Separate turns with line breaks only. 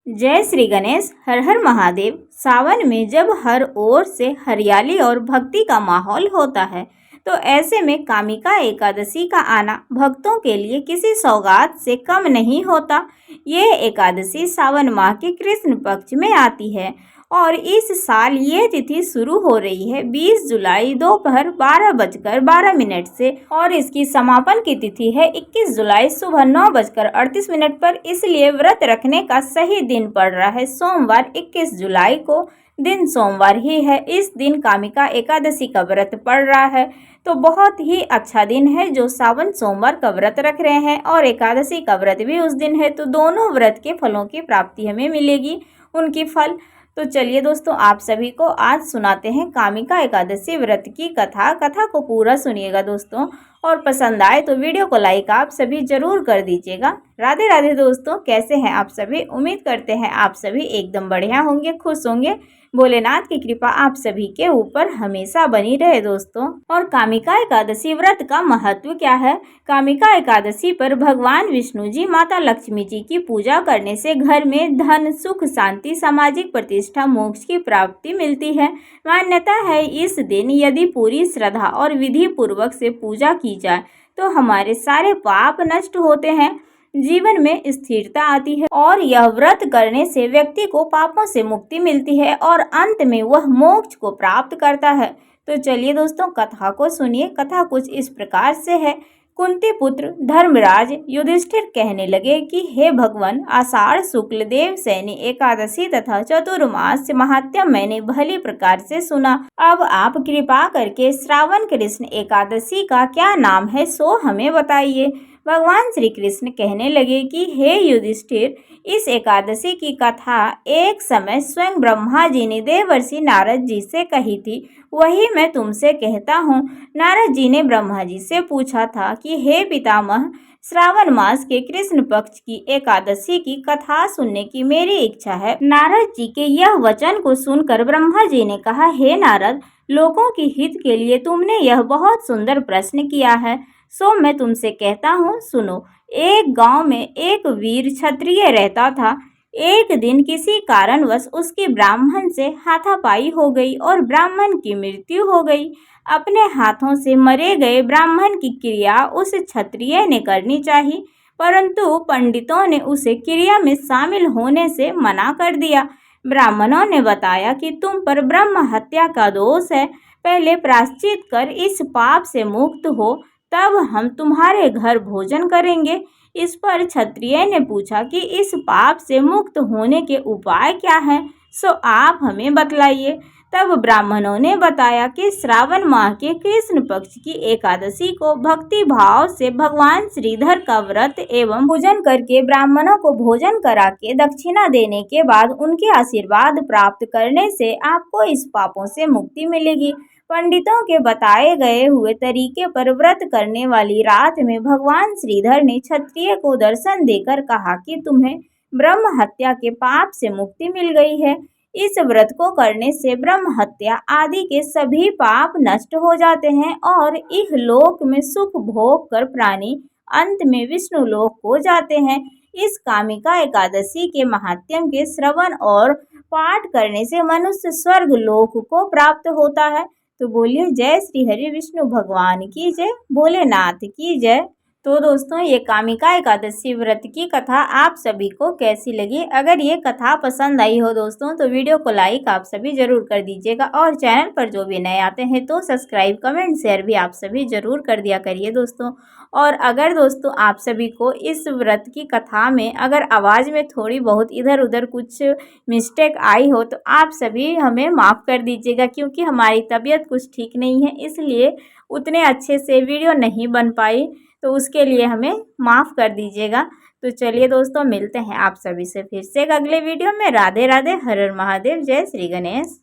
जय श्री गणेश। हर हर महादेव। सावन में जब हर ओर से हरियाली और भक्ति का माहौल होता है तो ऐसे में कामिका एकादशी का आना भक्तों के लिए किसी सौगात से कम नहीं होता। ये एकादशी सावन माह के कृष्ण पक्ष में आती है और इस साल ये तिथि शुरू हो रही है 20 जुलाई दोपहर 12:12 से और इसकी समापन की तिथि है 21 जुलाई सुबह 9:38 पर। इसलिए व्रत रखने का सही दिन पड़ रहा है सोमवार 21 जुलाई को। दिन सोमवार ही है। इस दिन कामिका एकादशी का व्रत पड़ रहा है तो बहुत ही अच्छा दिन है जो सावन सोमवार का व्रत रख रहे हैं और एकादशी का व्रत भी उस दिन है तो दोनों व्रत के फलों की प्राप्ति हमें मिलेगी, उनकी फल। तो चलिए दोस्तों, आप सभी को आज सुनाते हैं कामिका एकादशी व्रत की कथा को पूरा सुनिएगा दोस्तों, और पसंद आए तो वीडियो को लाइक आप सभी जरूर कर दीजिएगा। राधे राधे दोस्तों, कैसे हैं आप सभी? उम्मीद करते हैं आप सभी एकदम बढ़िया होंगे, खुश होंगे। भोलेनाथ की कृपा आप सभी के ऊपर हमेशा बनी रहे दोस्तों। और कामिका एकादशी व्रत का महत्व क्या है? कामिका एकादशी पर भगवान विष्णु जी, माता लक्ष्मी जी की पूजा करने से घर में धन, सुख, शांति, सामाजिक प्रतिष्ठा, मोक्ष की प्राप्ति मिलती है। मान्यता है इस दिन यदि पूरी श्रद्धा और विधि पूर्वक से पूजा की जाए तो हमारे सारे पाप नष्ट होते हैं, जीवन में स्थिरता आती है और यह व्रत करने से व्यक्ति को पापों से मुक्ति मिलती है और अंत में वह मोक्ष को प्राप्त करता है। तो चलिए दोस्तों, कथा को सुनिए। कथा कुछ इस प्रकार से है। कुंती पुत्र धर्मराज युधिष्ठिर कहने लगे कि हे भगवान, आषाढ़ शुक्ल देव सैनी एकादशी तथा चतुर्मास महात्म्य मैंने भली प्रकार से सुना। अब आप कृपा करके श्रावण कृष्ण एकादशी का क्या नाम है सो हमें बताइए। भगवान श्री कृष्ण कहने लगे कि हे युधिष्ठिर, इस एकादशी की कथा एक समय स्वयं ब्रह्मा जी ने देवर्षि नारद जी से कही थी, वही मैं तुमसे कहता हूँ। नारद जी ने ब्रह्मा जी से पूछा था कि हे पितामह, श्रावण मास के कृष्ण पक्ष की एकादशी की कथा सुनने की मेरी इच्छा है। नारद जी के यह वचन को सुनकर ब्रह्मा जी ने कहा, हे नारद, लोगों की हित के लिए तुमने यह बहुत सुंदर प्रश्न किया है, सो मैं तुमसे कहता हूँ, सुनो। एक गांव में एक वीर क्षत्रिय रहता था। एक दिन किसी कारणवश उसकी ब्राह्मण से हाथापाई हो गई और ब्राह्मण की मृत्यु हो गई। अपने हाथों से मरे गए ब्राह्मण की क्रिया उस क्षत्रिय ने करनी चाहिए, परंतु पंडितों ने उसे क्रिया में शामिल होने से मना कर दिया। ब्राह्मणों ने बताया कि तुम पर ब्रह्म हत्या का दोष है, पहले प्रायश्चित कर इस पाप से मुक्त हो, तब हम तुम्हारे घर भोजन करेंगे। इस पर क्षत्रिय ने पूछा कि इस पाप से मुक्त होने के उपाय क्या हैं, सो आप हमें बतलाइए। तब ब्राह्मणों ने बताया कि श्रावण माह के कृष्ण पक्ष की एकादशी को भक्ति भाव से भगवान श्रीधर का व्रत एवं पूजन करके ब्राह्मणों को भोजन करा के दक्षिणा देने के बाद उनके आशीर्वाद प्राप्त करने से आपको इस पापों से मुक्ति मिलेगी। पंडितों के बताए गए हुए तरीके पर व्रत करने वाली रात में भगवान श्रीधर ने क्षत्रिय को दर्शन देकर कहा कि तुम्हें ब्रह्म हत्या के पाप से मुक्ति मिल गई है। इस व्रत को करने से ब्रह्म हत्या आदि के सभी पाप नष्ट हो जाते हैं और इहलोक में सुख भोग कर प्राणी अंत में विष्णु लोक को जाते हैं। इस कामिका एकादशी के महात्म्य के श्रवण और पाठ करने से मनुष्य स्वर्ग लोक को प्राप्त होता है। तो बोलिए जय श्री हरि विष्णु भगवान की जय, भोलेनाथ की जय। तो दोस्तों, ये कामिका एकादशी व्रत की कथा आप सभी को कैसी लगी? अगर ये कथा पसंद आई हो दोस्तों तो वीडियो को लाइक आप सभी जरूर कर दीजिएगा और चैनल पर जो भी नए आते हैं तो सब्सक्राइब, कमेंट, शेयर भी आप सभी जरूर कर दिया करिए दोस्तों। और अगर दोस्तों आप सभी को इस व्रत की कथा में अगर आवाज़ में थोड़ी बहुत इधर उधर कुछ मिस्टेक आई हो तो आप सभी हमें माफ़ कर दीजिएगा, क्योंकि हमारी तबीयत कुछ ठीक नहीं है, इसलिए उतने अच्छे से वीडियो नहीं बन पाई, तो उसके लिए हमें माफ़ कर दीजिएगा। तो चलिए दोस्तों, मिलते हैं आप सभी से फिर से एक अगले वीडियो में। राधे राधे, हर हर महादेव, जय श्री गणेश।